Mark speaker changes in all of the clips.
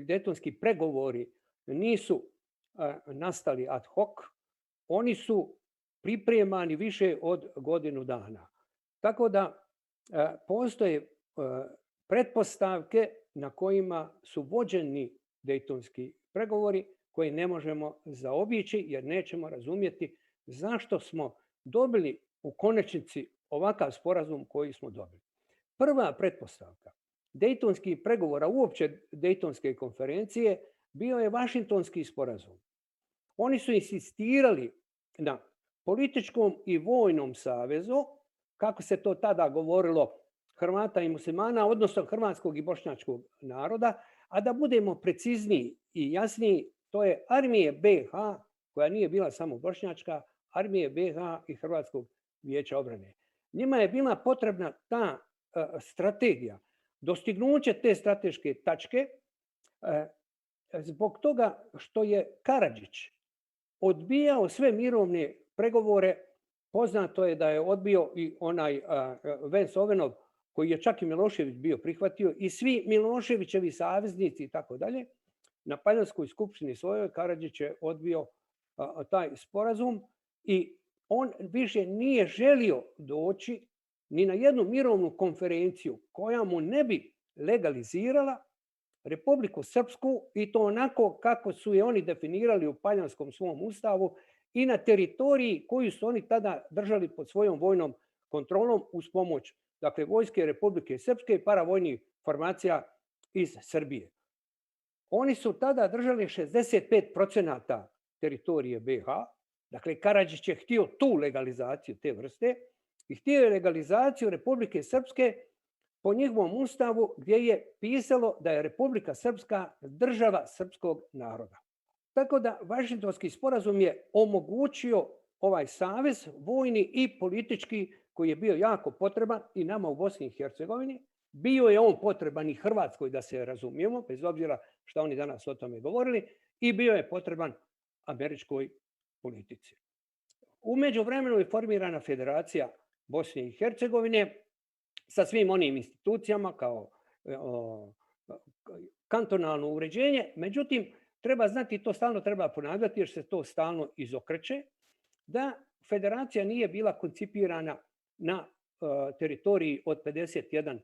Speaker 1: Dejtonski pregovori nisu nastali ad hoc, oni su pripremani više od godinu dana. Tako da postoje pretpostavke na kojima su vođeni Dejtonski pregovori koje ne možemo zaobići jer nećemo razumjeti zašto smo dobili u konačnici ovakav sporazum koji smo dobili. Prva pretpostavka Dejtonskih pregovora, uopće Dejtonske konferencije, bio je Vašingtonski sporazum. Oni su insistirali na političkom i vojnom savezu, kako se to tada govorilo, Hrvata i muslimana, odnosno hrvatskog i bošnjačkog naroda, a da budemo precizniji i jasniji, to je armije BiH, koja nije bila samo bošnjačka, armije BiH i Hrvatskog vijeća obrane. Njima je bila potrebna ta strategija, dostignuće te strateške tačke, zbog toga što je Karadžić odbijao sve mirovne pregovore. Poznato je da je odbio i onaj Vens Ovenov, koji je čak i Milošević bio prihvatio, i svi Miloševićevi saveznici i tako dalje. Na Paljinskoj skupštini svojoj Karadžić je odbio taj sporazum i on više nije želio doći ni na jednu mirovnu konferenciju koja mu ne bi legalizirala Republiku Srpsku, i to onako kako su je oni definirali u Paljanskom svom ustavu i na teritoriji koju su oni tada držali pod svojom vojnom kontrolom uz pomoć, dakle, vojske Republike Srpske i paravojnih formacija iz Srbije. Oni su tada držali 65% teritorije BiH, dakle, Karadžić je htio tu legalizaciju te vrste i htio je legalizaciju Republike Srpske po njihovom ustavu, gdje je pisalo da je Republika Srpska država srpskog naroda. Tako da Vašingtonski sporazum je omogućio ovaj savez vojni i politički koji je bio jako potreban i nama u Bosni i Hercegovini. Bio je on potreban i Hrvatskoj, da se razumijemo, bez obzira što oni danas o tome govorili, i bio je potreban američkoj politici. U međuvremenu je formirana Federacija Bosne i Hercegovine sa svim onim institucijama kao kantonalno uređenje. Međutim, treba znati, to stalno treba ponavljati jer se to stalno izokreće, da federacija nije bila koncipirana na teritoriji od 51%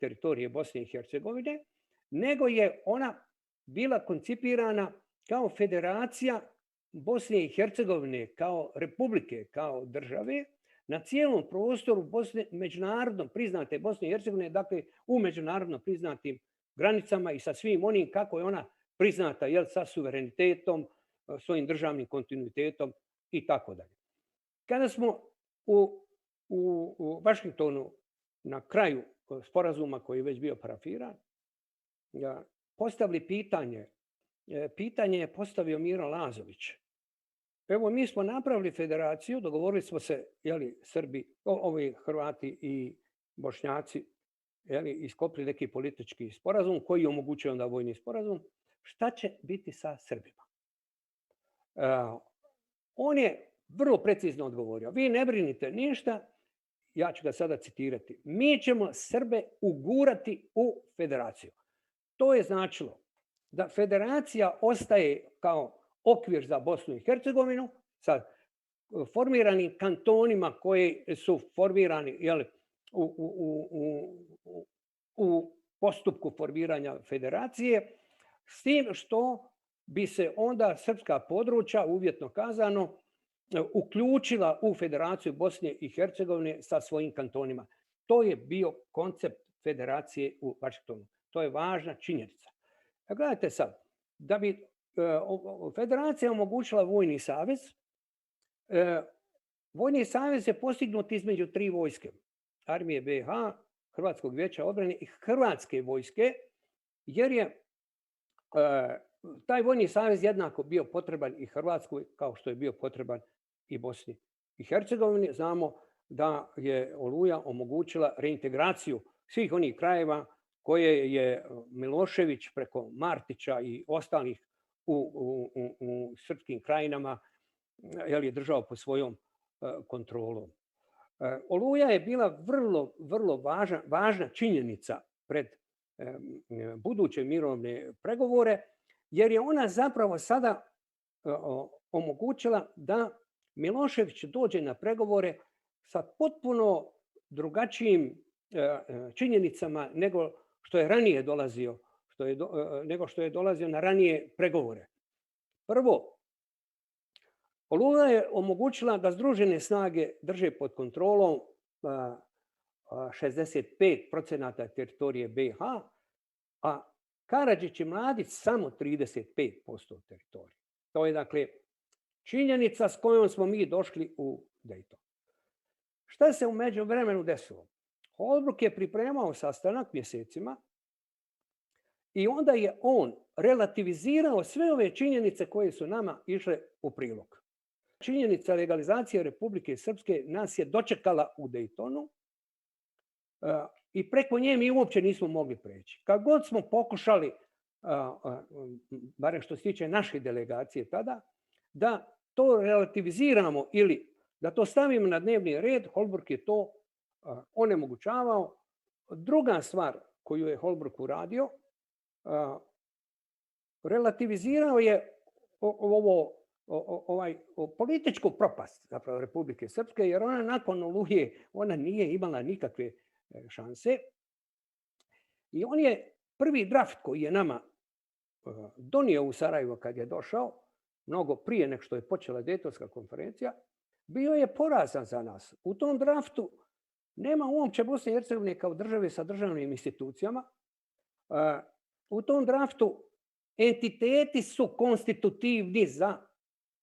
Speaker 1: teritorije Bosne i Hercegovine, nego je ona bila koncipirana kao federacija Bosne i Hercegovine, kao republike, kao države, na cijelom prostoru Bosne, međunarodno priznate Bosne i Hercegovine, dakle u međunarodno priznatim granicama i sa svim onim kako je ona priznata, jel, sa suverenitetom, svojim državnim kontinuitetom i tako dalje. Kada smo u Vašingtonu na kraju sporazuma koji je već bio parafiran, postavili pitanje je postavio Miro Lazović. Evo, mi smo napravili federaciju, dogovorili smo se, jeli, Srbi, ovi Hrvati i Bošnjaci, jeli, isklopili neki politički sporazum koji omogućuje onda vojni sporazum. Šta će biti sa Srbima? On je vrlo precizno odgovorio. Vi ne brinite ništa, ja ću ga sada citirati. Mi ćemo Srbe ugurati u federaciju. To je značilo da federacija ostaje kao okvir za Bosnu i Hercegovinu sa formiranim kantonima koji su formirani, jel, u postupku formiranja federacije, s tim što bi se onda srpska područja, uvjetno kazano, uključila u Federaciju Bosne i Hercegovine sa svojim kantonima. To je bio koncept federacije u Vašingtonu. To je važna činjenica. Gledajte sad, da bi federacija omogućila vojni savez, vojni savez je postignut između tri vojske, armije BiH, Hrvatskog vijeća obrane i Hrvatske vojske, jer je taj vojni savez jednako bio potreban i Hrvatskoj kao što je bio potreban i Bosni i Hercegovini. Znamo da je Oluja omogućila reintegraciju svih onih krajeva koje je Milošević preko Martića i ostalih u srpskim krajinama, je držao pod svojom kontrolom. Oluja je bila vrlo važna činjenica pred buduće mirovne pregovore, jer je ona zapravo sada omogućila da Milošević dođe na pregovore sa potpuno drugačijim činjenicama nego što je ranije dolazio, nego što je dolazio na ranije pregovore. Prvo, Oluja je omogućila da združene snage drže pod kontrolom 65% teritorije BiH, a Karadžić i Mladić samo 35% teritorije. To je dakle činjenica s kojom smo mi došli u Dayton. Šta se u međuvremenu desilo? Holbrooke je pripremao sastanak mjesecima i onda je on relativizirao sve ove činjenice koje su nama išle u prilog. Činjenica legalizacije Republike Srpske nas je dočekala u Daytonu i preko nje mi uopće nismo mogli preći. Kad god smo pokušali, barem što se tiče naše delegacije tada, da to relativiziramo ili da to stavimo na dnevni red, Holbrooke je to onemogućavao. Druga stvar koju je Holbrooke uradio, relativizirao je političku propast zapravo Republike Srpske, jer ona nakon Oluje ona nije imala nikakve šanse. I on je prvi draft koji je nama donio u Sarajevo kad je došao, mnogo prije nego što je počela Dejtonska konferencija, bio je porazan za nas. U tom draftu nema uopće Bosne i Hercegovine kao države sa državnim institucijama. U tom draftu entiteti su konstitutivni za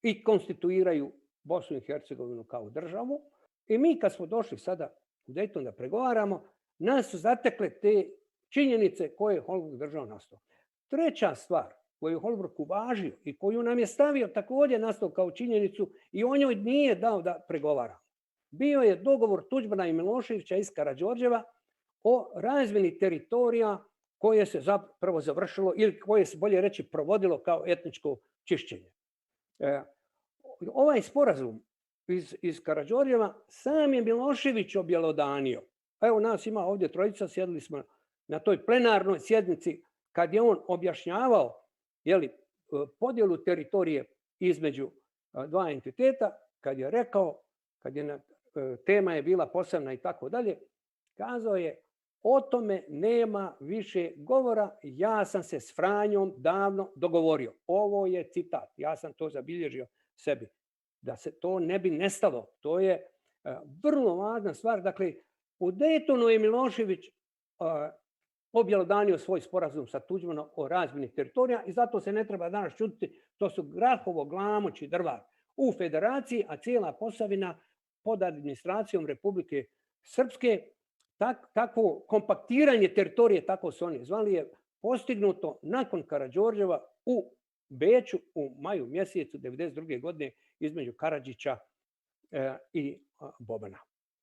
Speaker 1: i konstituiraju Bosnu i Hercegovinu kao državu. I mi kad smo došli sada u Dayton da pregovaramo, nas su zatekle te činjenice koje je Holbrooke držao na stol. Treća stvar koju je Holbrooke uvažio i koju nam je stavio također na stol kao činjenicu i on njoj nije dao da pregovara. Bio je dogovor Tuđmana i Miloševića iz Karađorđeva o razmjeni teritorija koje se zapravo završilo ili koje se bolje reći provodilo kao etničko čišćenje. Ovaj sporazum iz Karađorđeva sam je Milošević objelodanio. Evo nas ima ovdje trojica, sjedili smo na toj plenarnoj sjednici kad je on objašnjavao podjelu teritorije između dva entiteta, kad je rekao, tema je bila posebna i tako dalje, kazao je o tome nema više govora, ja sam se s Franjom davno dogovorio. Ovo je citat, ja sam to zabilježio sebi, da se to ne bi nestalo. To je vrlo važna stvar. Dakle, u Daytonu je Milošević objelodanio svoj sporazum sa Tuđmanom o razmjeni teritorija i zato se ne treba danas čuditi, to su Grahovo, Glamoč i Drvar u federaciji, a cijela Posavina pod administracijom Republike Srpske. Takvo kompaktiranje teritorije, tako su oni zvali, je postignuto nakon Karađorđeva u Beču u maju mjesecu 1992. godine između Karadžića i Bobana.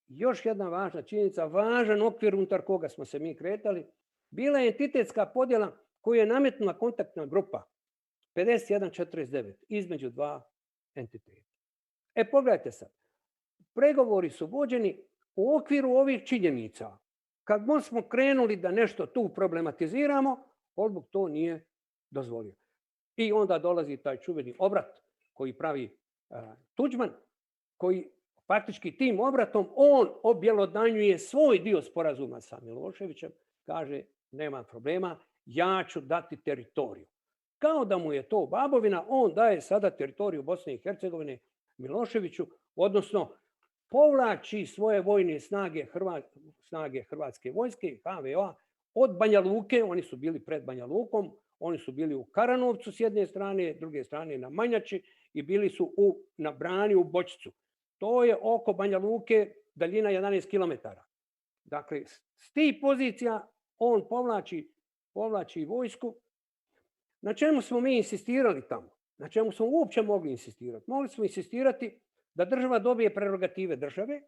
Speaker 1: Još jedna važna činjenica, važan okvir unutar koga smo se mi kretali, bila je entitetska podjela koju je nametnula kontaktna grupa 51-49 između dva entiteta. Pogledajte sad, pregovori su vođeni u okviru ovih činjenica. Kad smo krenuli da nešto tu problematiziramo, Holbrooke to nije dozvolio. I onda dolazi taj čuveni obrat koji pravi Tuđman, koji faktički tim obratom on objelodanjuje svoj dio sporazuma sa Miloševićem, kaže nema problema, ja ću dati teritoriju. Kao da mu je to babovina, on daje sada teritoriju Bosne i Hercegovine Miloševiću, odnosno povlači svoje vojne snage Hrvatske vojske, HVO, od Banja Luke, oni su bili pred Banja Lukom, oni su bili u Karanovcu s jedne strane, s druge strane na Manjači i bili su na brani u Bočicu. To je oko Banja Luke, daljina 11 km. Dakle, s tih pozicija on povlači vojsku. Na čemu smo mi insistirali tamo? Na čemu smo uopće mogli insistirati? Mogli smo insistirati da država dobije prerogative države,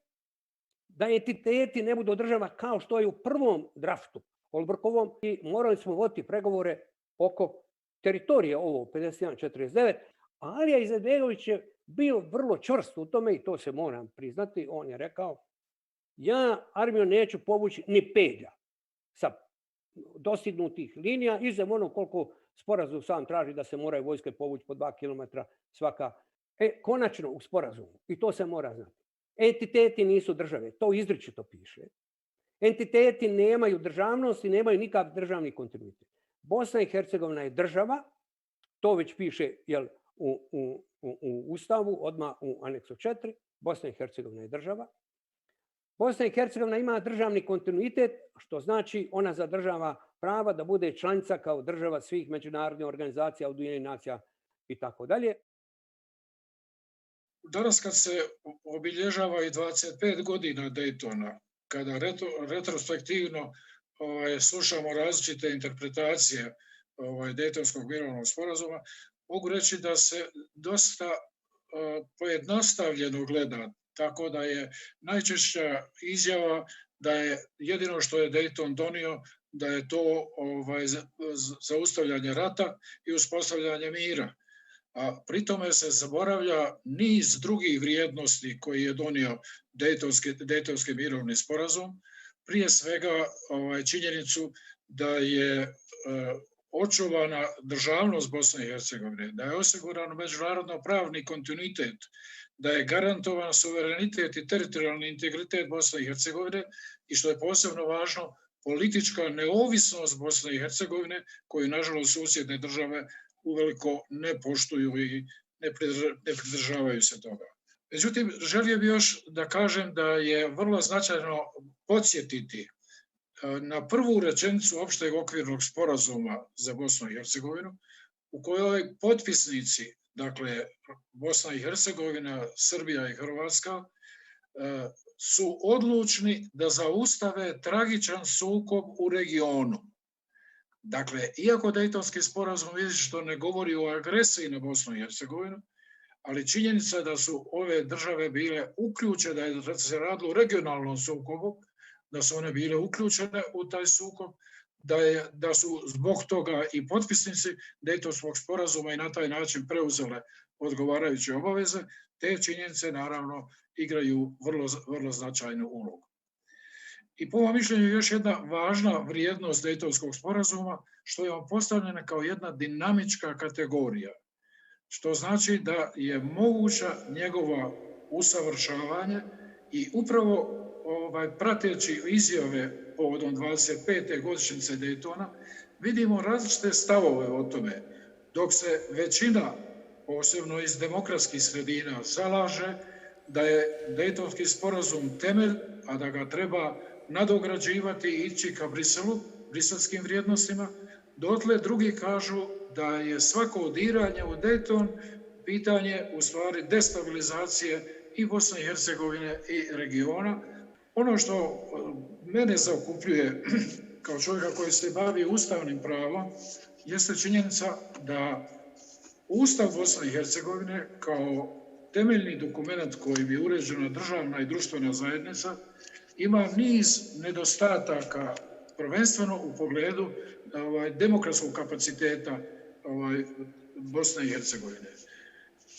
Speaker 1: da entiteti ne budu država kao što je u prvom draftu Holbrookovom i morali smo voditi pregovore oko teritorije ovo 51-49, a Alija Izetbegović je bio vrlo čvrst u tome i to se moram priznati. On je rekao, ja armiju neću povući ni pedlja sa dostignutih linija, izuzev ono koliko sporazum sam traži da se moraju vojske povući po 2 kilometra svaka. Konačno u sporazumu, i to se mora znati, entiteti nisu države, to izričito piše. Entiteti nemaju državnost i nemaju nikakav državni kontinuitet. Bosna i Hercegovina je država, to već piše u Ustavu, odmah u aneksu 4, Bosna i Hercegovina je država. Bosna i Hercegovina ima državni kontinuitet, što znači ona zadržava prava da bude članica kao država svih međunarodnih organizacija, Ujedinjenih nacija i tako dalje.
Speaker 2: Danas kad se obilježava i 25 godina Daytona, kada retrospektivno slušamo različite interpretacije Daytonskog mirovnog sporazuma, mogu reći da se dosta pojednostavljeno gleda, tako da je najčešća izjava da je jedino što je Dayton donio da je to zaustavljanje rata i uspostavljanje mira. A pri tome se zaboravlja niz drugih vrijednosti koji je donio Daytonski mirovni sporazum. Prije svega činjenicu da je očuvana državnost Bosne i Hercegovine, da je osiguran međunarodno pravni kontinuitet, da je garantovan suverenitet i teritorijalni integritet Bosne i Hercegovine i što je posebno važno, politička neovisnost Bosne i Hercegovine koju nažalost susjedne države uveliko ne poštuju i ne pridržavaju se toga. Međutim, želio bih još da kažem da je vrlo značajno podsjetiti na prvu rečenicu opšteg okvirnog sporazuma za Bosnu i Hercegovinu, u kojoj potpisnici, dakle Bosna i Hercegovina, Srbija i Hrvatska, su odlučni da zaustave tragičan sukob u regionu. Dakle, iako Daytonski sporazum izričito ne govori o agresiji na Bosnu i Hercegovinu, ali činjenica da su ove države bile uključene, da se radilo o regionalnom sukobu, da su one bile uključene u taj sukob, da su zbog toga i potpisnici Daytonskog sporazuma i na taj način preuzele odgovarajuće obaveze, te činjenice naravno igraju vrlo značajnu ulogu. I po mom mišljenju još jedna važna vrijednost Daytonskog sporazuma, što je on postavljena kao jedna dinamička kategorija, što znači da je moguća njegova usavršavanje i upravo prateći izjave povodom 25. godišnjice Daytona, vidimo različite stavove o tome, dok se većina, posebno iz demokratskih sredina, zalaže da je Daytonski sporazum temelj, a da ga treba nadograđivati i ići ka Briselu, briselskim vrijednostima, dotle drugi kažu da je svako diranje u Dayton pitanje u stvari destabilizacije i Bosne i Hercegovine i regiona. Ono što mene zaokupljuje kao čovjeka koji se bavi ustavnim pravom jeste činjenica da Ustav Bosne i Hercegovine kao temeljni dokument koji bi uređena državna i društvena zajednica ima niz nedostataka, prvenstveno u pogledu demokratskog kapaciteta Bosne i Hercegovine.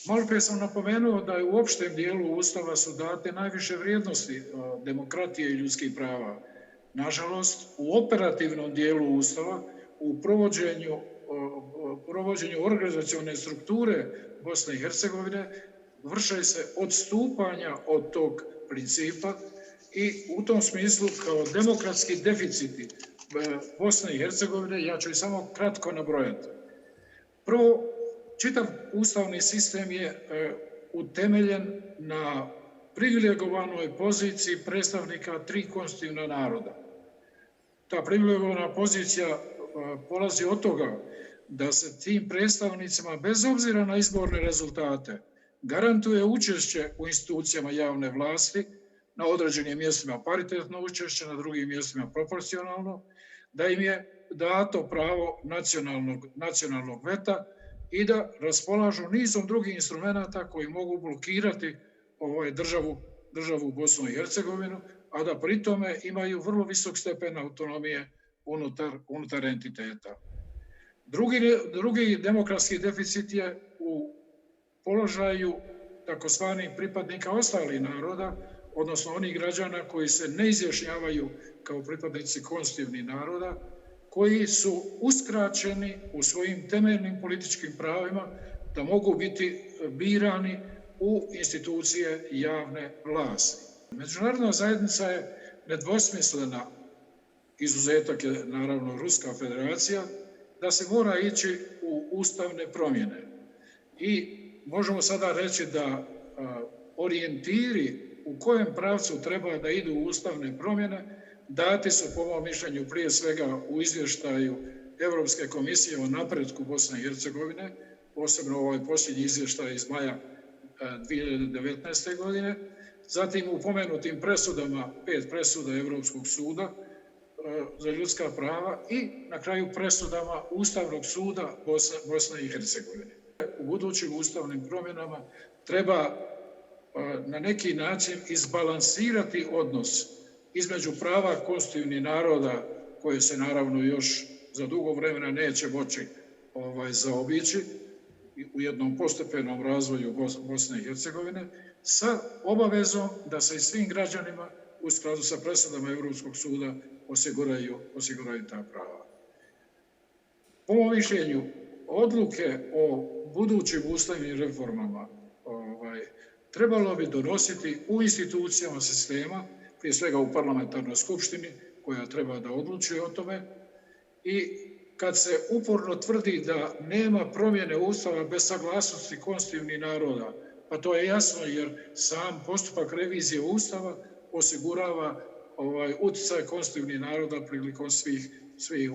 Speaker 2: Malo prije sam napomenuo da je u opštem dijelu Ustava su date najviše vrijednosti demokratije i ljudskih prava. Nažalost, u operativnom dijelu Ustava, u provođenju organizacione strukture Bosne i Hercegovine, vrše se odstupanja od tog principa i u tom smislu kao demokratski deficiti Bosne i Hercegovine, ja ću i samo kratko nabrojati. Prvo, čitav ustavni sistem je utemeljen na privilegovanoj poziciji predstavnika 3 konstitutivna naroda. Ta privilegovana pozicija polazi od toga da se tim predstavnicima, bez obzira na izborne rezultate, garantuje učešće u institucijama javne vlasti, na određenim mjestima paritetno učešće, na drugim mjestima proporcionalno, da im je dato pravo nacionalnog veta i da raspolažu nizom drugih instrumenata koji mogu blokirati državu Bosnu i Hercegovinu, a da pri tome imaju vrlo visok stepen autonomije unutar entiteta. Drugi demokratski deficit je u položaju takozvanih pripadnika ostalih naroda, odnosno onih građana koji se ne izjašnjavaju kao pripadnici konstitutivnih naroda, koji su uskraćeni u svojim temeljnim političkim pravima da mogu biti birani u institucije javne vlasti. Međunarodna zajednica je nedvosmislena, izuzetak je naravno Ruska federacija, da se mora ići u ustavne promjene. I možemo sada reći da orijentiri u kojem pravcu treba da idu ustavne promjene dati su, po mom mišljenju, prije svega u izvještaju Europske komisije o napretku Bosne i Hercegovine, posebno ovaj posljednji izvještaj iz maja 2019. godine, zatim u pomenutim presudama, 5 presuda Europskog suda za ljudska prava i na kraju presudama Ustavnog suda Bosne i Hercegovine. U budućim ustavnim promjenama treba na neki način izbalansirati odnos između prava konstitutivnih naroda, koje se naravno još za dugo vremena neće moći zaobići u jednom postepenom razvoju Bosne i Hercegovine, sa obavezom da se i svim građanima u skladu sa presudama Europskog suda osiguraju ta prava. Po mom mišljenju, odluke o budućim ustavnim reformama trebalo bi donositi u institucijama sistema, prije svega u parlamentarnoj skupštini, koja treba da odlučuje o tome, i kad se uporno tvrdi da nema promjene Ustava bez saglasnosti konstitutivnih naroda, pa to je jasno jer sam postupak revizije Ustava osigurava utjecaj konstitutivnih naroda prilikom svih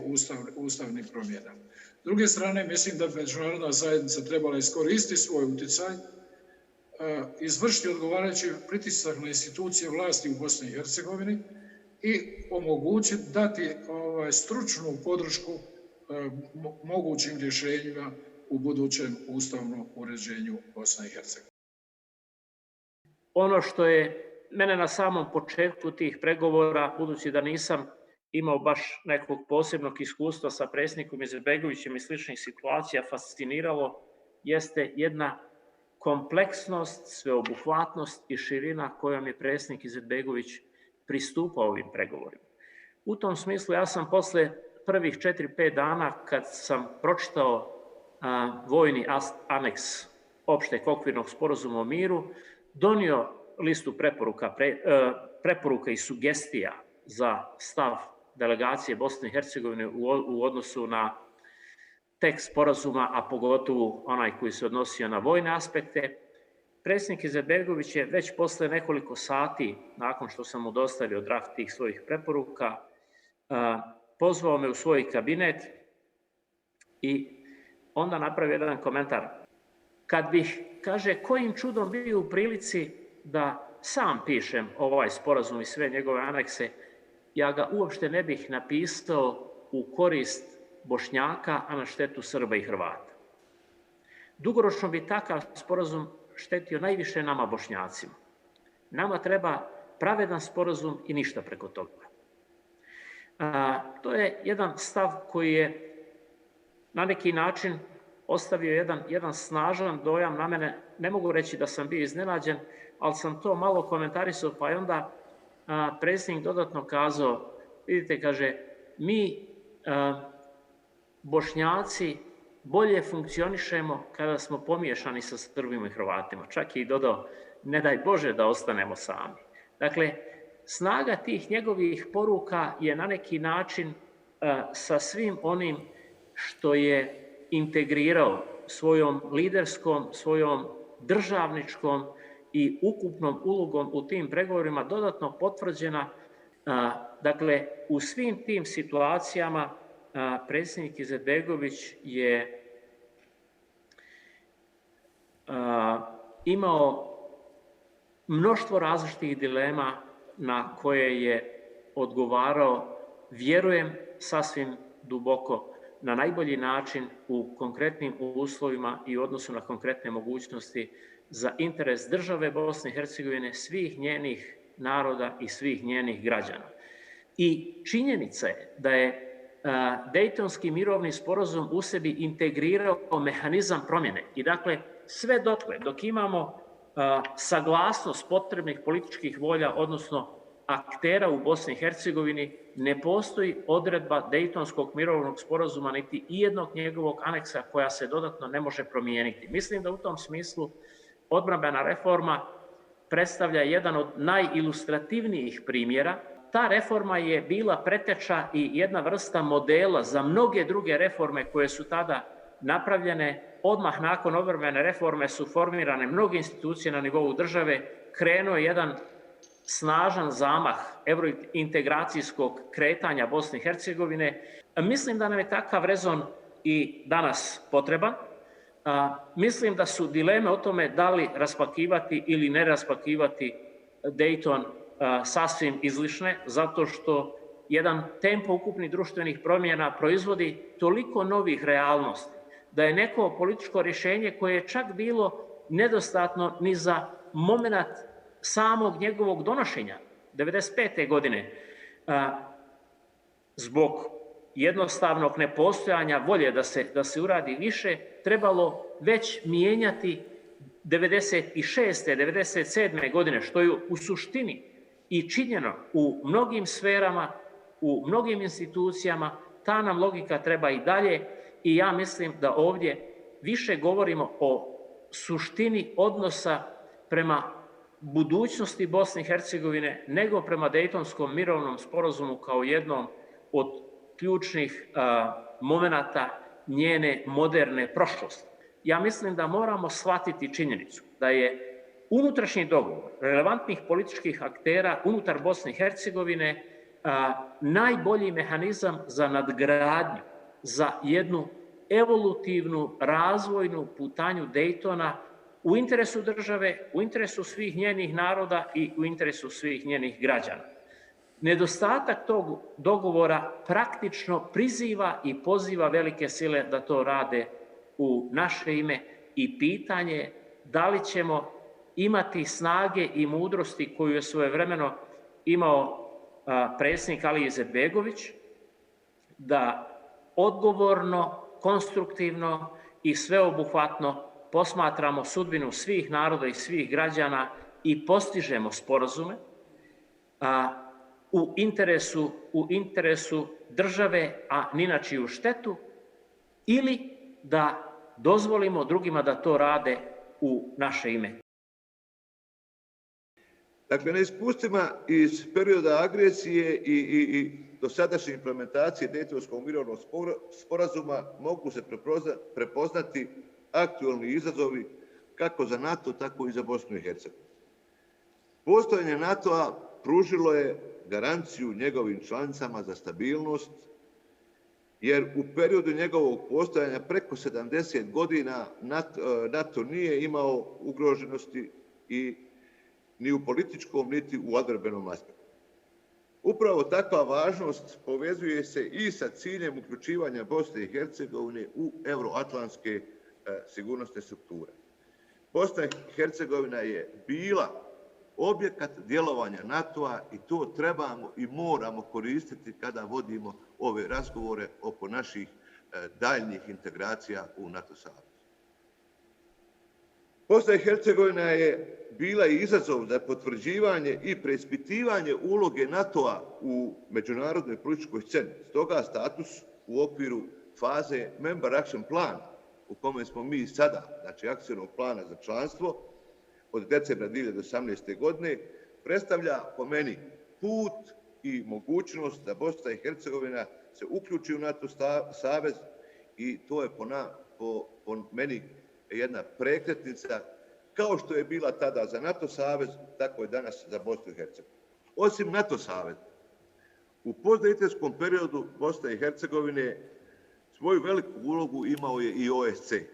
Speaker 2: ustavnih promjena. S druge strane, mislim da međunarodna zajednica trebala iskoristiti svoj utjecaj, izvršiti odgovarajući pritisak na institucije vlasti u Bosni i Hercegovini i omogućiti, dati stručnu podršku mogućim rješenjima u budućem ustavnom uređenju Bosne i Hercegovine.
Speaker 3: Ono što je mene na samom početku tih pregovora, budući da nisam imao baš nekog posebnog iskustva sa predsjednikom Izetbegovićem i sličnih situacija, fasciniralo, jeste jedna kompleksnost, sveobuhvatnost i širina kojom je predsjednik Izetbegović pristupao ovim pregovorima. U tom smislu ja sam posle prvih 4-5 dana, kad sam pročitao vojni aneks opšteg okvirnog sporazuma o miru, donio listu preporuka i sugestija za stav delegacije Bosne i Hercegovine u odnosu na tekst sporazuma, a pogotovo onaj koji se odnosio na vojne aspekte. Predsjednik Izetbegović je već posle nekoliko sati, nakon što sam mu dostavio draft tih svojih preporuka, pozvao me u svoj kabinet i onda napravio jedan komentar. Kad bih, kaže, kojim čudom bio u prilici da sam pišem ovaj sporazum i sve njegove anekse, ja ga uopšte ne bih napisao u korist Bošnjaka, a na štetu Srba i Hrvata. Dugoročno bi takav sporazum štetio najviše nama Bošnjacima. Nama treba pravedan sporazum i ništa preko toga. To je jedan stav koji je na neki način ostavio jedan snažan dojam na mene. Ne mogu reći da sam bio iznenađen, ali sam to malo komentarisao, pa je onda predsjednik dodatno kazao, vidite, kaže, mi Bošnjaci bolje funkcionišemo kada smo pomiješani sa Srbima i Hrvatima. Čak je i dodao, ne daj Bože da ostanemo sami. Dakle, snaga tih njegovih poruka je na neki način sa svim onim što je integrirao svojom liderskom, svojom državničkom i ukupnom ulogom u tim pregovorima dodatno potvrđena. Dakle, u svim tim situacijama predsjednik Izetbegović je imao mnoštvo različitih dilema na koje je odgovarao, vjerujem, sasvim duboko, na najbolji način u konkretnim uslovima i u odnosu na konkretne mogućnosti za interes države Bosne i Hercegovine, svih njenih naroda i svih njenih građana. I činjenica je da je Dejtonski mirovni sporazum u sebi integrirao mehanizam promjene. I dakle, sve dotle, dok imamo saglasnost potrebnih političkih volja, odnosno aktera u Bosni i Hercegovini ne postoji odredba Dejtonskog mirovnog sporazuma niti ijednog njegovog aneksa koja se dodatno ne može promijeniti. Mislim da u tom smislu odbrambena reforma predstavlja jedan od najilustrativnijih primjera. Ta reforma je bila preteča i jedna vrsta modela za mnoge druge reforme koje su tada napravljene. Odmah nakon odbrambene reforme su formirane mnoge institucije na nivou države, krenuo je jedan snažan zamah eurointegracijskog kretanja Bosne i Hercegovine. Mislim da nam je takav rezon i danas potreban. Mislim da su dileme o tome da li raspakivati ili ne raspakivati Dejton sasvim izlišne, zato što jedan tempo ukupnih društvenih promjena proizvodi toliko novih realnosti, da je neko političko rješenje koje je čak bilo nedostatno ni za moment samog njegovog donošenja, 1995. godine, zbog jednostavnog nepostojanja volje da se uradi više, trebalo već mijenjati 96. 97. godine, što je u suštini i činjeno u mnogim sferama, u mnogim institucijama. Ta nam logika treba i dalje i ja mislim da ovdje više govorimo o suštini odnosa prema budućnosti Bosne i Hercegovine nego prema Dejtonskom mirovnom sporazumu kao jednom od ključnih momenata njene moderne prošlosti. Ja mislim da moramo shvatiti činjenicu da je unutrašnji dogovor relevantnih političkih aktera unutar Bosne i Hercegovine najbolji mehanizam za nadgradnju, za jednu evolutivnu, razvojnu putanju Dejtona u interesu države, u interesu svih njenih naroda i u interesu svih njenih građana. Nedostatak tog dogovora praktično priziva i poziva velike sile da to rade u naše ime i pitanje je da li ćemo imati snage i mudrosti koju je svojevremeno imao predsjednik Alija Izetbegović, da odgovorno, konstruktivno i sveobuhvatno posmatramo sudbinu svih naroda i svih građana i postižemo sporazume u interesu države, a ni na čiju štetu, ili da dozvolimo drugima da to rade u naše ime.
Speaker 4: Dakle, na iskustvima iz perioda agresije i dosadašnje implementacije Dejtonskog mirovnog sporazuma mogu se prepoznati aktualni izazovi kako za NATO, tako i za Bosnu i Hercegovinu. Postojanje NATO-a pružilo je garanciju njegovim članicama za stabilnost, jer u periodu njegovog postojanja preko 70 godina NATO nije imao ugroženosti ni u političkom, niti u odbrambenom aspektu. Upravo takva važnost povezuje se i sa ciljem uključivanja Bosne i Hercegovine u euroatlantske sigurnosne strukture. Bosna i Hercegovina je bila objekat djelovanja NATO-a i to trebamo i moramo koristiti kada vodimo ove razgovore oko naših daljnjih integracija u NATO savez. Bosna i Hercegovina je bila i izazov za potvrđivanje i preispitivanje uloge NATO-a u međunarodnoj političkoj sceni. Stoga status u okviru faze Member Action Plan, u kome smo mi sada, znači akcijnog plana za članstvo, od decembra 2018. godine, predstavlja po meni put i mogućnost da Bosna i Hercegovina se uključi u NATO savez i to je po meni jedna prekretnica, kao što je bila tada za NATO savez, tako je danas za Bosnu i Hercegovinu. Osim NATO saveza, u postdejtonskom periodu Bosne i Hercegovine svoju veliku ulogu imao je i OSCE.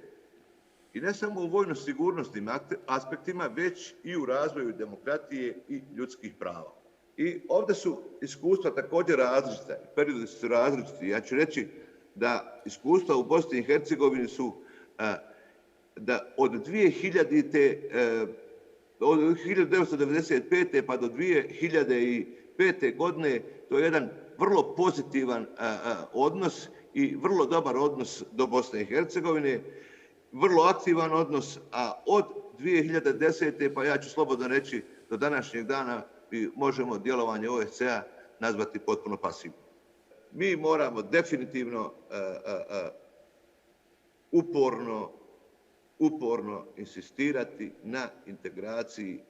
Speaker 4: I ne samo u vojno-sigurnosnim aspektima, već i u razvoju demokratije i ljudskih prava. I ovdje su iskustva također različita, periodi su različiti. Ja ću reći da iskustva u Bosni i Hercegovini su da od 1995. pa do 2005. godine to je jedan vrlo pozitivan odnos i vrlo dobar odnos do Bosne i Hercegovine, vrlo aktivan odnos, a od 2010. pa ja ću slobodno reći do današnjeg dana mi možemo djelovanje OSCE-a nazvati potpuno pasivno. Mi moramo definitivno uporno insistirati na integraciji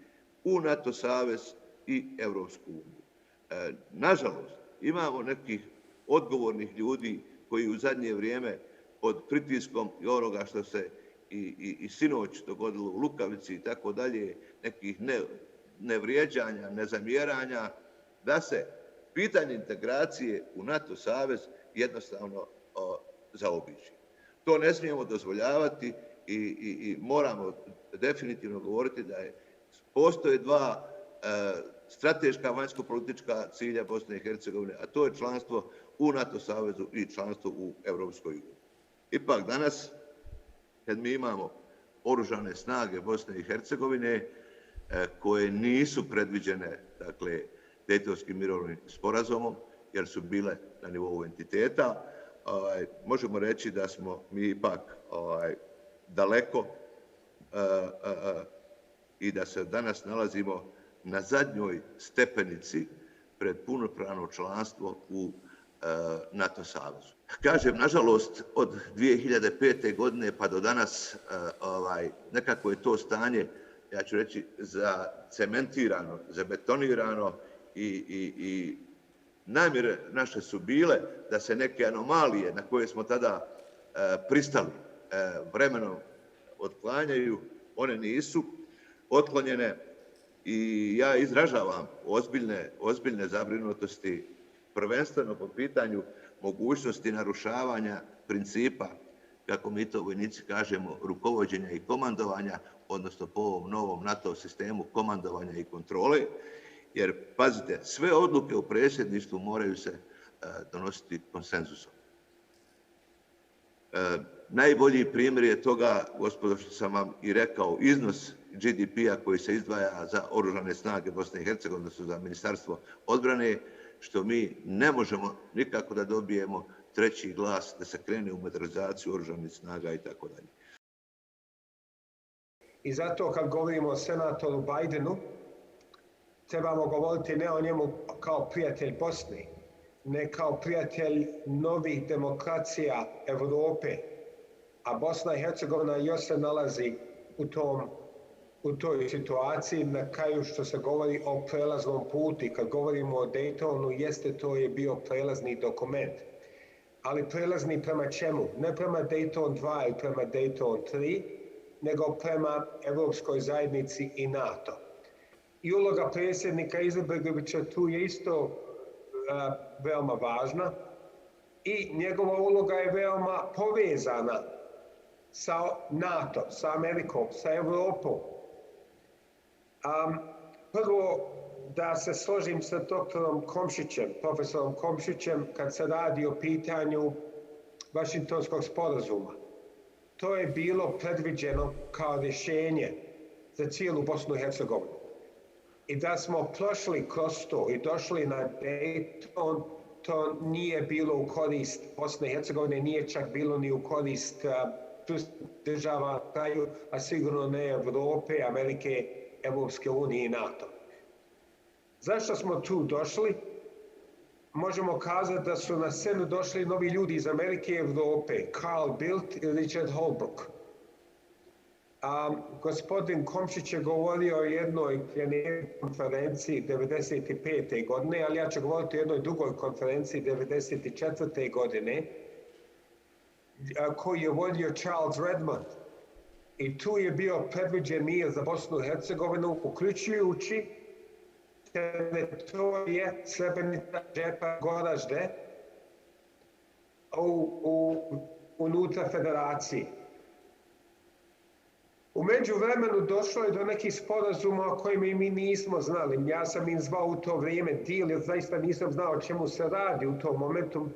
Speaker 4: u NATO savez i Evropsku uniju. Nažalost, imamo nekih odgovornih ljudi koji u zadnje vrijeme pod pritiskom i onoga što se i sinoć dogodilo u Lukavici i tako dalje, nekih nevrijeđanja, nezamjeranja, da se pitanje integracije u NATO savez jednostavno zaobiđe. To ne smijemo dozvoljavati i moramo definitivno govoriti da postoje dva strateška vanjsko-politička cilja Bosne i Hercegovine, a to je članstvo u NATO savezu i članstvo u Evropskoj uniji. Ipak danas, kad mi imamo oružane snage Bosne i Hercegovine koje nisu predviđene, dakle, Dejtonskim mirovnim sporazumom, jer su bile na nivou entiteta, možemo reći da smo mi ipak daleko i da se danas nalazimo na zadnjoj stepenici pred punopravno članstvo u NATO savezu. Kažem, nažalost, od 2005. godine pa do danas nekako je to stanje, ja ću reći, zacementirano, zabetonirano i namjere naše su bile da se neke anomalije na koje smo tada pristali vremenom otklanjaju, one nisu otklonjene i ja izražavam ozbiljne zabrinutosti, prvenstveno po pitanju mogućnosti narušavanja principa, kako mi to vojnici kažemo, rukovođenja i komandovanja, odnosno po ovom novom NATO sistemu komandovanja i kontrole, jer, pazite, sve odluke u predsjedništvu moraju se donositi konsenzusom. Najbolji primjer je toga, gospodo, što sam vam i rekao, iznos GDP-a koji se izdvaja za oružane snage Bosne i Hercegovine, odnosno za Ministarstvo odbrane, što mi ne možemo nikako da dobijemo treći glas da se krene u modernizaciju oružanih snaga i tako dalje.
Speaker 5: I zato kad govorimo o senatoru Bajdenu, trebamo govoriti ne o njemu kao prijatelj Bosne, ne kao prijatelj novih demokracija Evrope, a Bosna i Hercegovina još se nalazi u toj situaciji na kraju što se govori o prelaznom putu. Kad govorimo o Daytonu, to je bio prelazni dokument. Ali prelazni prema čemu? Ne prema Dayton 2 ili prema Dayton 3, nego prema Evropskoj zajednici i NATO. I uloga predsjednika Izetbegovića tu je isto veoma važna i njegova uloga je veoma povezana sa NATO, sa Amerikom, sa Evropom. Prvo, da se složim sa doktorom Komšićem, profesorom Komšićem, kad se radi o pitanju Vašingtonskog sporazuma. To je bilo predviđeno kao rješenje za cijelu Bosnu i Hercegovinu. I da smo prošli kroz to i došli na Dayton, to nije bilo u korist Bosne i Hercegovine, nije čak bilo ni u korist država kraju, a sigurno ne Evrope, Amerike, Evropske unije i NATO. Zašto smo tu došli? Možemo kazati da su na scenu došli novi ljudi iz Amerike i Evrope, Carl Bildt i Richard Holbrooke. Gospodin Komšić je govorio o jednoj konferenciji 1995. godine, ali ja ću govoriti o jednoj drugoj konferenciji 1994. godine, koju je vodio Charles Redmond. I tu je bio predviđen mir za Bosnu i Hercegovinu, uključujući teritorije Srebrenica, Žepa, Goražde unutra federacije. U međuvremenu došlo je do nekih sporazuma o kojima i mi nismo znali. Ja sam im zvao u to vrijeme deal, jer zaista nisam znao o čemu se radi u tom momentu.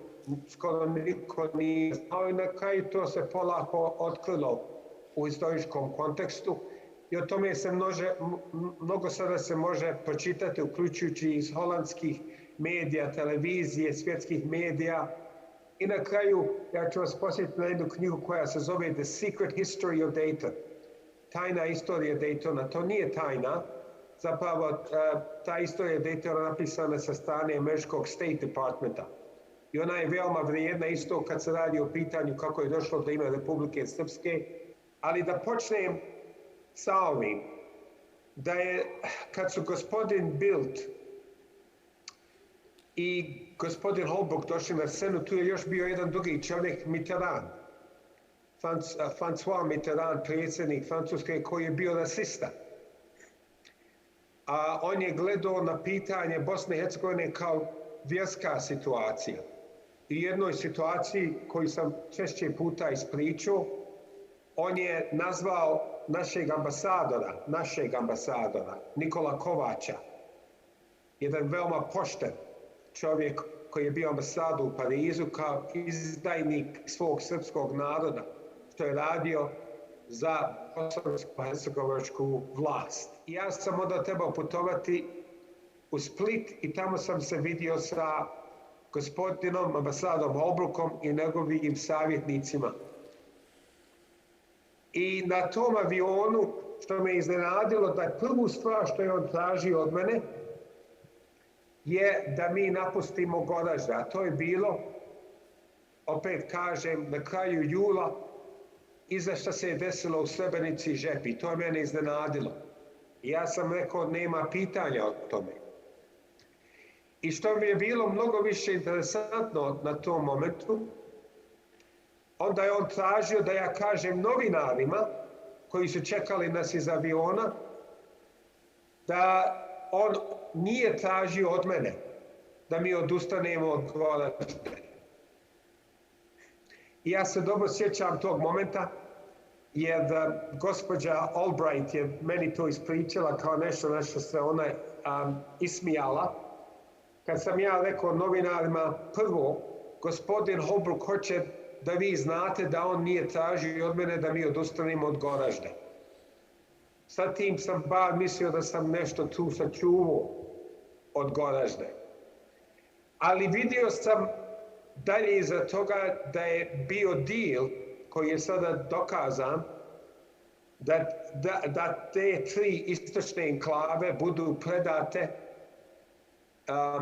Speaker 5: Skoro niko nije znao i na kraju to se polako otkrilo u historičkom kontekstu. I o tome se mnogo sada se može pročitati, uključujući iz holandskih medija, televizije, svjetskih medija. I na kraju, ja ću vas posjetiti na jednu knjigu koja se zove The Secret History of Dayton. Tajna istorija Daytona. To nije tajna, zapravo ta istorija Daytona napisana sa strane američkog State Departmenta. I ona je veoma vrijedna isto kad se radi o pitanju kako je došlo do ime Republike Srpske. Ali da počnem sa ovim, da je kad su gospodin Bildt i gospodin Holbrooke došli na scenu, tu je još bio jedan drugi čovjek, Mitterrand. François Mitterrand, predsjednik Francuske, koji je bio rasista. A on je gledao na pitanje Bosne i Hercegovine kao vjerska situacija. I jednoj situaciji koju sam češće puta ispričao, on je nazvao našeg ambasadora, Nikola Kovača, jedan veoma pošten čovjek koji je bio ambasador u Parizu kao izdajnik svog srpskog naroda, što je radio za bosansko-hercegovačku vlast. Ja sam onda trebao putovati u Split i tamo sam se vidio sa gospodinom ambasadorom Holbrookom i njegovim savjetnicima. I na tom avionu, što me iznenadilo, da je prvu stvar što je on tražio od mene je da mi napustimo Goražde. A to je bilo, opet kažem, na kraju jula, iza što se je desilo u Srebrenici i Žepi. To je mene iznenadilo. I ja sam rekao, nema pitanja o tome. I što mi je bilo mnogo više interesantno na tom momentu, onda je on tražio da ja kažem novinarima koji su čekali nas iz aviona da on nije tražio od mene da mi odustanemo od Goražde. I ja se dobro sjećam tog momenta jer gospođa Albright je meni to ispričala kao nešto na što se ona ismijala. Kad sam ja rekao novinarima, prvo, gospodin Holbrooke hoće da vi znate da on nije tražio od mene da mi odustanemo od Goražde. Sa tim sam bar mislio da sam nešto tu sačuvao od Goražde. Ali vidio sam dalje iza toga da je bio deal koji je sada dokazan da te tri istočne enklave budu predate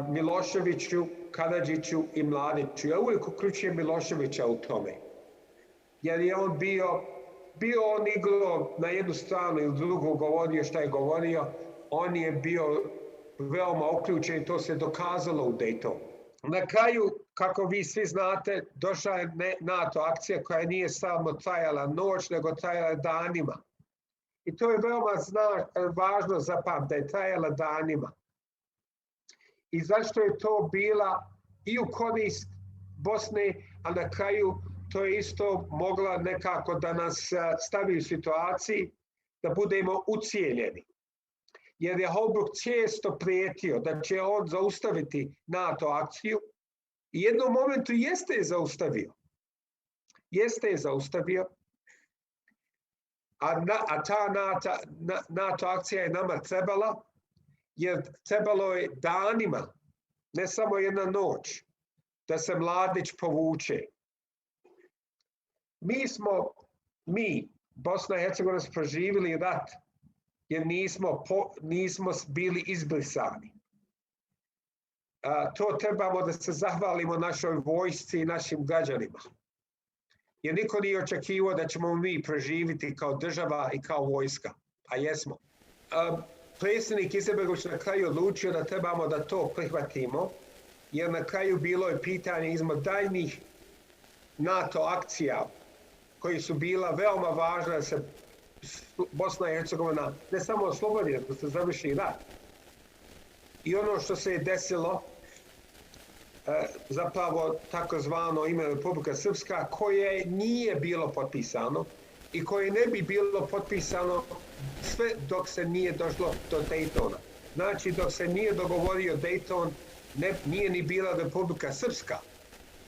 Speaker 5: Miloševiću, Karadžiću i Mladiću. Ja uvijek uključujem Miloševića u tome. Jer je on bio on igrao na jednu stranu ili drugu, govorio šta je govorio, on je bio veoma uključen i to se dokazalo u Daytonu. Na kraju, kako vi svi znate, došla je NATO akcija koja nije samo trajala noć, nego trajala danima. I to je veoma važno zapamtiti, da je trajala danima. I zašto je to bila i u korist Bosne, a na kraju to je isto mogla nekako da nas stavi u situaciji da budemo ucijeljeni. Jer je Holbrooke često prijetio da će on zaustaviti NATO akciju i u jednom momentu jeste je zaustavio. A ta NATO akcija je nama trebala, jer trebalo je danima, ne samo jedna noć, da se Mladić povuče. Mi, Bosna i Hercegovina, smo proživjeli rat, jer nismo bili izbrisani. To trebamo da se zahvalimo našoj vojsci i našim građanima. Jer niko nije očekivao da ćemo mi preživiti kao država i kao vojska, a jesmo. Predsjednik Izetbegović na kraju odlučio da trebamo da to prihvatimo, jer na kraju bilo je pitanje između daljnjih NATO akcija koji su bila veoma važna da se Bosna i Hercegovina ne samo oslobodi, da se završi rat. I ono što se je desilo, zapravo takozvano ime Republika Srpska, koje nije bilo potpisano i koje ne bi bilo potpisano sve dok se nije došlo do Daytona. Znači, dok se nije dogovorio Dayton, nije ni bila Republika Srpska.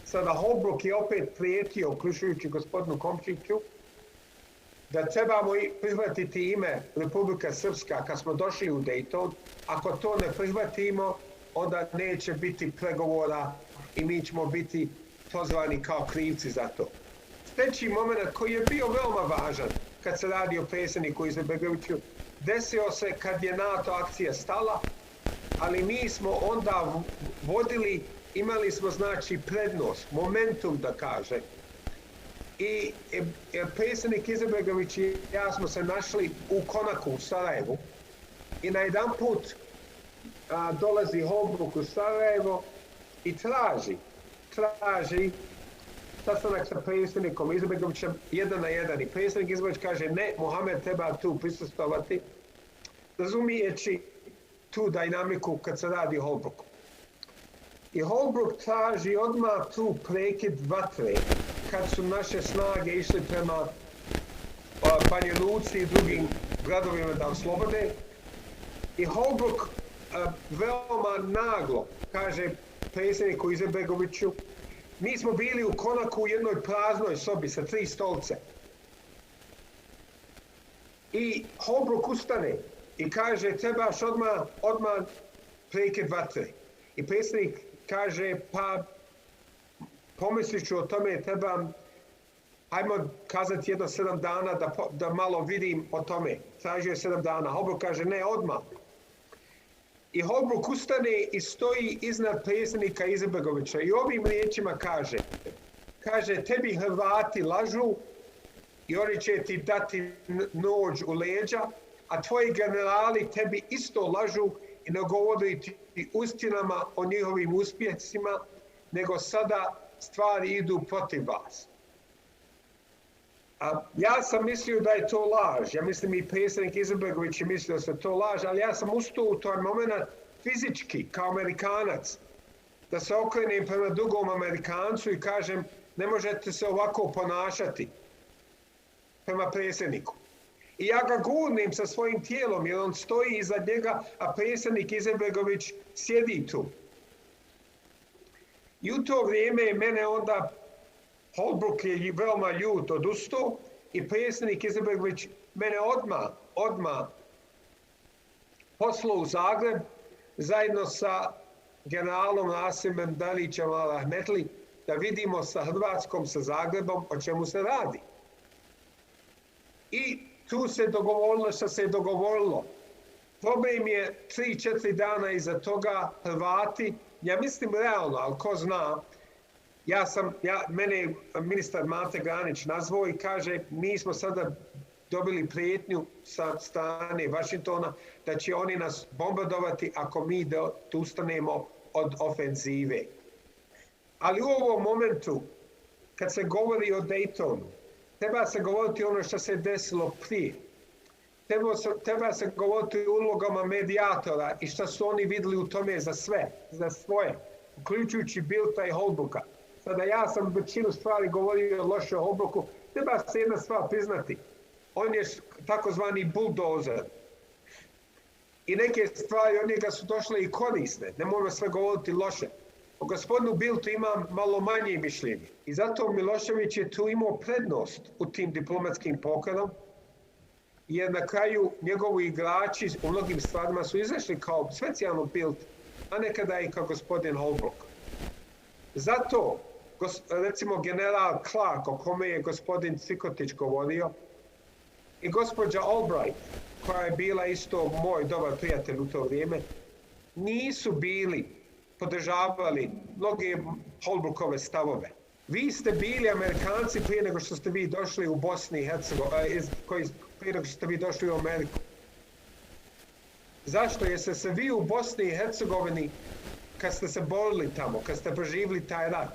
Speaker 5: Sada Holbrooke je opet prijetio, uključujući gospodinu Komšiću, da trebamo prihvatiti ime Republika Srpska kad smo došli u Dayton. Ako to ne prihvatimo, onda neće biti pregovora i mi ćemo biti pozvani kao krivci za to. Sljedeći moment koji je bio veoma važan kad se radi o predsjedniku Izetbegoviću, desio se kad je NATO akcija stala, ali mi smo onda vodili, imali smo znači prednost, momentum da kaže. I predsjednik Izetbegović i ja smo se našli u Konaku u Sarajevu i na jedan put dolazi Holbrooke u Sarajevo i traži sastanak sa predsjednikom Izetbegovićem 1 na 1 i predsjednik Izetbegović kaže ne, Mohamed treba tu prisustvovati, razumijeći tu dinamiku kad se radi Holbrooke. I Holbrooke traži odmah tu prekid vatre kad su naše snage išli prema Banja Luci i drugim gradovima da oslobode. I Holbrooke veoma naglo kaže predsjedniku Izetbegoviću, mi smo bili u Konaku u jednoj praznoj sobi sa 3 stolce. I Holbrooke ustane i kaže trebaš odmah prekid vatre. I predsjednik kaže pa pomislit ću o tome, trebam, hajmo kazati 7 dana da malo vidim o tome. Tražio je 7 dana. Holbrooke kaže ne, odmah. I Holbrooke ustane i stoji iznad predsjednika Izetbegovića i ovim riječima kaže tebi Hrvati lažu i oni će ti dati nož u leđa, a tvoji generali tebi isto lažu i ne govori ti ustinama o njihovim uspjesima, nego sada stvari idu protiv vas. Ja sam mislio da je to laž. Ja mislim i predsjednik Izetbegović je mislio da se to laž, ali ja sam ustao u taj moment fizički, kao Amerikanac, da se okrenem prema drugom Amerikancu i kažem ne možete se ovako ponašati prema predsjedniku. I ja ga gurnim sa svojim tijelom jer on stoji iza njega, a predsjednik Izetbegović sjedi tu. I u to vrijeme mene onda Holbrooke je veoma ljut odustao i predsjednik Izetbegović mene odmah poslao u Zagreb zajedno sa generalom Nasimom Dalićem Al-Ahmetli da vidimo sa Hrvatskom, sa Zagrebom o čemu se radi. I tu se dogovorilo što se je dogovorilo. Problem je 3-4 dana iza toga Hrvati, ja mislim realno, ali ko zna, mene ministar Mate Granić nazvao i kaže mi smo sada dobili prijetnju sa strane Vašingtona da će oni nas bombardovati ako mi ustanemo od ofenzive. Ali u ovom momentu, kad se govori o Daytonu, treba se govoriti ono što se desilo prije. Treba se govoriti o ulogama medijatora i što su oni vidjeli u tome za svoje, uključujući Bildta i Holbrooka. Sada ja sam većinu stvari govorio loše o Holbrooku, treba se jedna stvar priznati. On je takozvani buldozer. I neke stvari od njega su došle i korisne, ne moramo sve govoriti loše. O gospodinu Bildtu imam malo manje mišljenje. I zato Milošević je tu imao prednost u tim diplomatskim pokretom, jer na kraju njegovi igrači u mnogim stvarima su izašli kao specijalno Bildt, a nekada i kao gospodin Holbrooke. Zato, recimo, general Clark, o kome je gospodin Cikotić govorio, i gospođa Albright, koja je bila isto moj dobar prijatelj u to vrijeme, nisu podržavali mnoge Holbrookove stavove. Vi ste bili Amerikanci prije nego što ste vi došli u Bosni i Hercegovini, prije nego što ste vi došli u Ameriku. Zašto? Jer ste se vi u Bosni i Hercegovini, kad ste se borili tamo, kad ste proživjeli taj rat,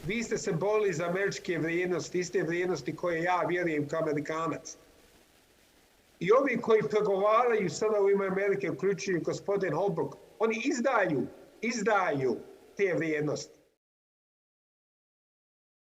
Speaker 5: vi ste se borili za američke vrijednosti, iste vrijednosti koje ja vjerujem kao Amerikanac. I ovi koji pregovaraju sada u ime Amerike, uključuju gospodin Holbrooke, oni izdaju te vrijednosti.